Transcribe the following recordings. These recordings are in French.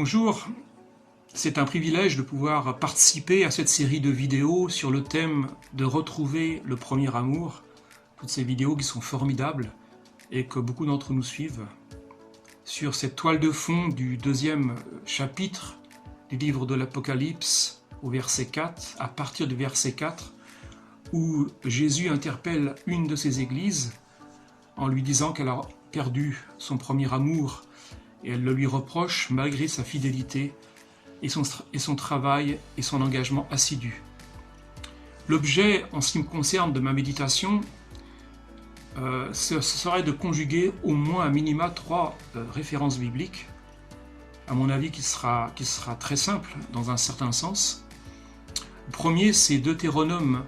Bonjour, c'est un privilège de pouvoir participer à cette série de vidéos sur le thème de retrouver le premier amour. Toutes ces vidéos qui sont formidables et que beaucoup d'entre nous suivent. Sur cette toile de fond du deuxième chapitre du livre de l'Apocalypse au verset 4, à partir du verset 4, où Jésus interpelle une de ses églises en lui disant qu'elle a perdu son premier amour et elle le lui reproche malgré sa fidélité et son travail et son engagement assidu. L'objet, en ce qui me concerne, de ma méditation, ce serait de conjuguer au moins à minima 3 références bibliques, à mon avis qui sera très simple dans un certain sens. Le premier, c'est Deutéronome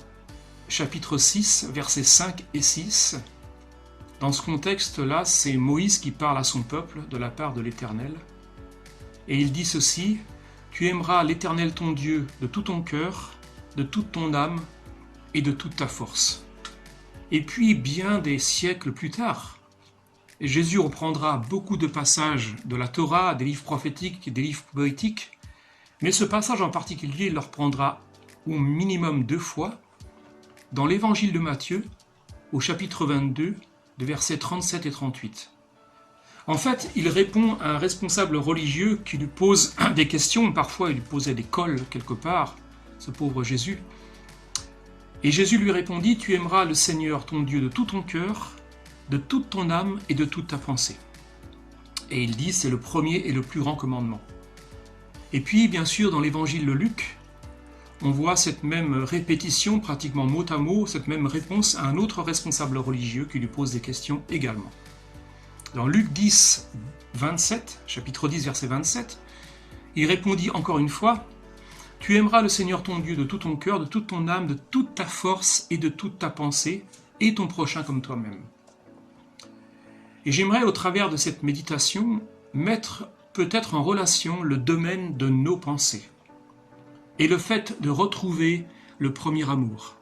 chapitre 6, versets 5 et 6. Dans ce contexte-là, c'est Moïse qui parle à son peuple de la part de l'Éternel. Et il dit ceci: « Tu aimeras l'Éternel ton Dieu de tout ton cœur, de toute ton âme et de toute ta force. » Et puis, bien des siècles plus tard, Jésus reprendra beaucoup de passages de la Torah, des livres prophétiques et des livres poétiques, mais ce passage en particulier, il le reprendra au minimum 2 fois dans l'Évangile de Matthieu, au chapitre 22, de versets 37 et 38. En fait, il répond à un responsable religieux qui lui pose des questions, parfois il lui posait des cols quelque part, ce pauvre Jésus. Et Jésus lui répondit: « Tu aimeras le Seigneur ton Dieu de tout ton cœur, de toute ton âme et de toute ta pensée. » Et il dit, c'est le premier et le plus grand commandement. Et puis, bien sûr, dans l'évangile de Luc, on voit cette même répétition, pratiquement mot à mot, cette même réponse à un autre responsable religieux qui lui pose des questions également. Dans Luc 10, 27, chapitre 10, verset 27, il répondit encore une fois: « Tu aimeras le Seigneur ton Dieu de tout ton cœur, de toute ton âme, de toute ta force et de toute ta pensée, et ton prochain comme toi-même. » Et j'aimerais, au travers de cette méditation, mettre peut-être en relation le domaine de nos pensées et le fait de retrouver le premier amour.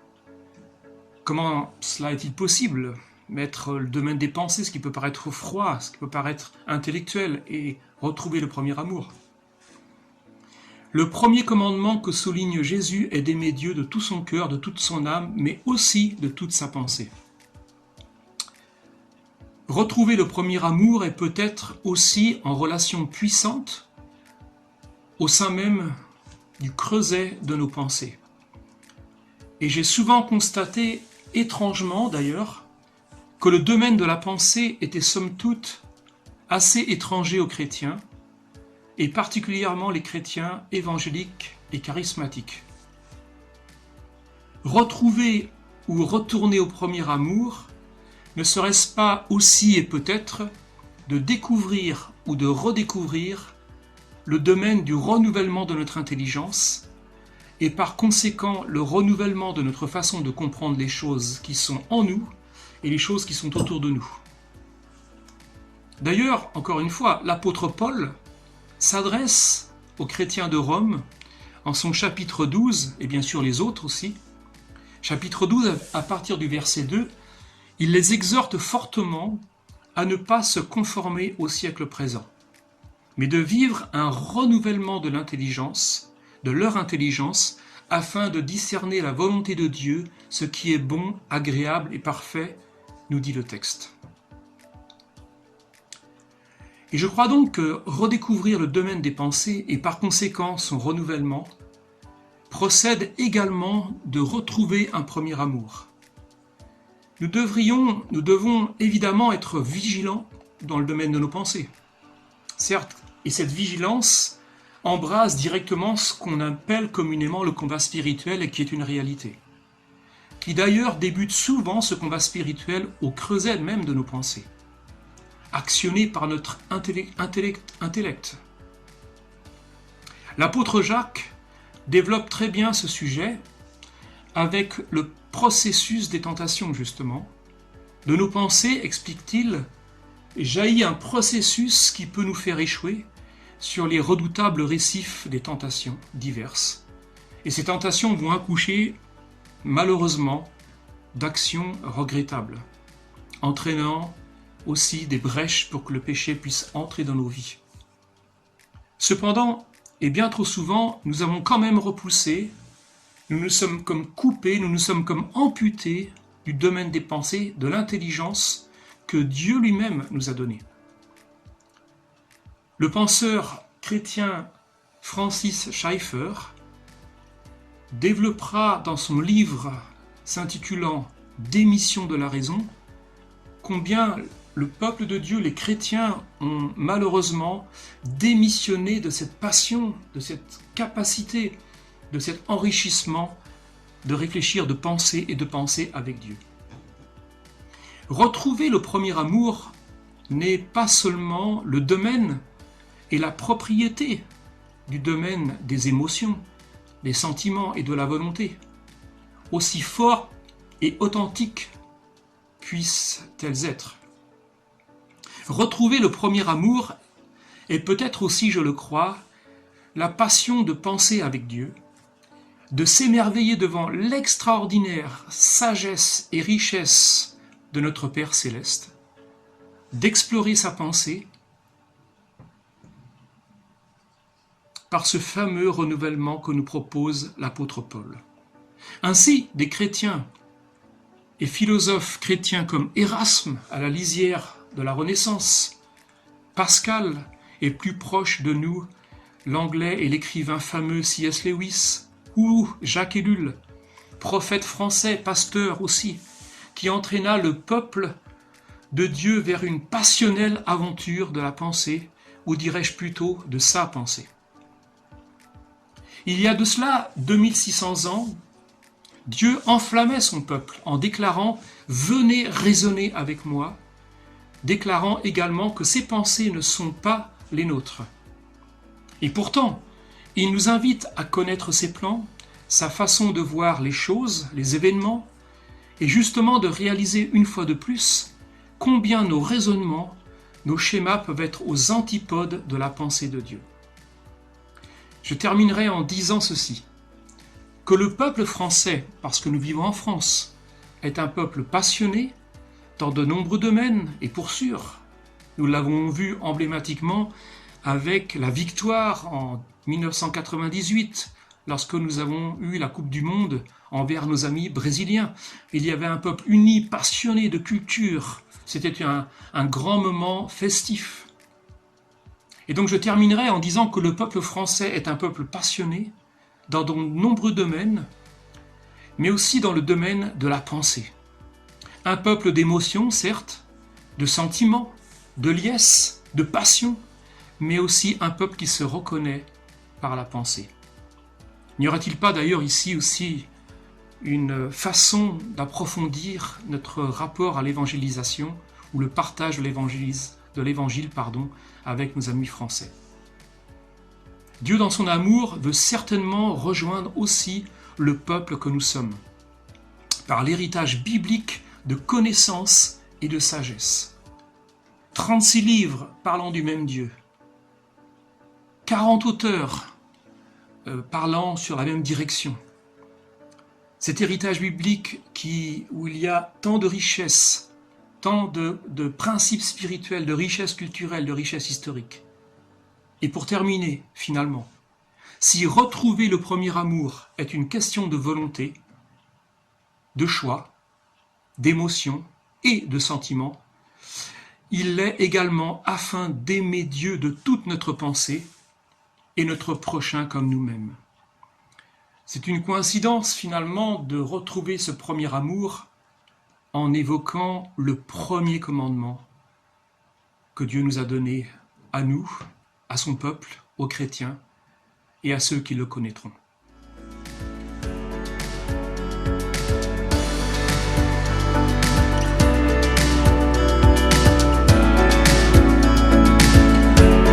Comment cela est-il possible? Mettre le domaine des pensées, ce qui peut paraître froid, ce qui peut paraître intellectuel, et retrouver le premier amour. Le premier commandement que souligne Jésus est d'aimer Dieu de tout son cœur, de toute son âme, mais aussi de toute sa pensée. Retrouver le premier amour est peut-être aussi en relation puissante au sein même du creuset de nos pensées. Et j'ai souvent constaté, étrangement d'ailleurs, que le domaine de la pensée était somme toute assez étranger aux chrétiens, et particulièrement les chrétiens évangéliques et charismatiques. Retrouver ou retourner au premier amour, ne serait-ce pas aussi et peut-être de découvrir ou de redécouvrir le domaine du renouvellement de notre intelligence et par conséquent le renouvellement de notre façon de comprendre les choses qui sont en nous et les choses qui sont autour de nous. D'ailleurs, encore une fois, l'apôtre Paul s'adresse aux chrétiens de Rome en son chapitre 12, et bien sûr les autres aussi. Chapitre 12, à partir du verset 2, il les exhorte fortement à ne pas se conformer au siècle présent, mais de vivre un renouvellement de l'intelligence, de leur intelligence, afin de discerner la volonté de Dieu, ce qui est bon, agréable et parfait, nous dit le texte. Et je crois donc que redécouvrir le domaine des pensées et par conséquent son renouvellement procède également de retrouver un premier amour. Nous devons évidemment être vigilants dans le domaine de nos pensées. Certes, et cette vigilance embrase directement ce qu'on appelle communément le combat spirituel et qui est une réalité, qui d'ailleurs débute souvent ce combat spirituel au creuset même de nos pensées, actionné par notre intellect. L'apôtre Jacques développe très bien ce sujet avec le processus des tentations, justement. De nos pensées, explique-t-il, jaillit un processus qui peut nous faire échouer sur les redoutables récifs des tentations diverses. Et ces tentations vont accoucher, malheureusement, d'actions regrettables, entraînant aussi des brèches pour que le péché puisse entrer dans nos vies. Cependant, et bien trop souvent, nous avons quand même repoussé, nous nous sommes comme coupés, nous nous sommes comme amputés du domaine des pensées, de l'intelligence que Dieu lui-même nous a donnée. Le penseur chrétien Francis Schaeffer développera dans son livre s'intitulant « Démission de la raison » combien le peuple de Dieu, les chrétiens, ont malheureusement démissionné de cette passion, de cette capacité, de cet enrichissement de réfléchir, de penser et de penser avec Dieu. Retrouver le premier amour n'est pas seulement le domaine et la propriété du domaine des émotions, des sentiments et de la volonté, aussi forts et authentiques puissent-elles être. Retrouver le premier amour est peut-être aussi, je le crois, la passion de penser avec Dieu, de s'émerveiller devant l'extraordinaire sagesse et richesse de notre Père céleste, d'explorer sa pensée par ce fameux renouvellement que nous propose l'apôtre Paul. Ainsi, des chrétiens et philosophes chrétiens comme Erasme à la lisière de la Renaissance, Pascal est plus proche de nous, l'anglais et l'écrivain fameux C.S. Lewis, ou Jacques Ellul, prophète français, pasteur aussi, qui entraîna le peuple de Dieu vers une passionnelle aventure de la pensée, ou dirais-je plutôt de sa pensée. Il y a de cela 2600 ans, Dieu enflammait son peuple en déclarant « Venez raisonner avec moi », déclarant également que ses pensées ne sont pas les nôtres. Et pourtant, il nous invite à connaître ses plans, sa façon de voir les choses, les événements, et justement de réaliser une fois de plus combien nos raisonnements, nos schémas peuvent être aux antipodes de la pensée de Dieu. Je terminerai en disant ceci, que le peuple français, parce que nous vivons en France, est un peuple passionné dans de nombreux domaines, et pour sûr, nous l'avons vu emblématiquement avec la victoire en 1998, lorsque nous avons eu la Coupe du Monde envers nos amis brésiliens. Il y avait un peuple uni, passionné de culture. C'était un grand moment festif. Et donc je terminerai en disant que le peuple français est un peuple passionné dans de nombreux domaines, mais aussi dans le domaine de la pensée. Un peuple d'émotions, certes, de sentiments, de liesse, de passion, mais aussi un peuple qui se reconnaît par la pensée. N'y aurait-il pas d'ailleurs ici aussi une façon d'approfondir notre rapport à l'évangélisation ou le partage de l'évangile, avec nos amis français? Dieu, dans son amour, veut certainement rejoindre aussi le peuple que nous sommes, par l'héritage biblique de connaissance et de sagesse. 36 livres parlant du même Dieu, 40 auteurs parlant sur la même direction. Cet héritage biblique où il y a tant de richesses, tant de principes spirituels, de richesses culturelles, de richesses historiques. Et pour terminer, finalement, si retrouver le premier amour est une question de volonté, de choix, d'émotion et de sentiment, il l'est également afin d'aimer Dieu de toute notre pensée et notre prochain comme nous-mêmes. C'est une coïncidence finalement de retrouver ce premier amour en évoquant le premier commandement que Dieu nous a donné à nous, à son peuple, aux chrétiens et à ceux qui le connaîtront.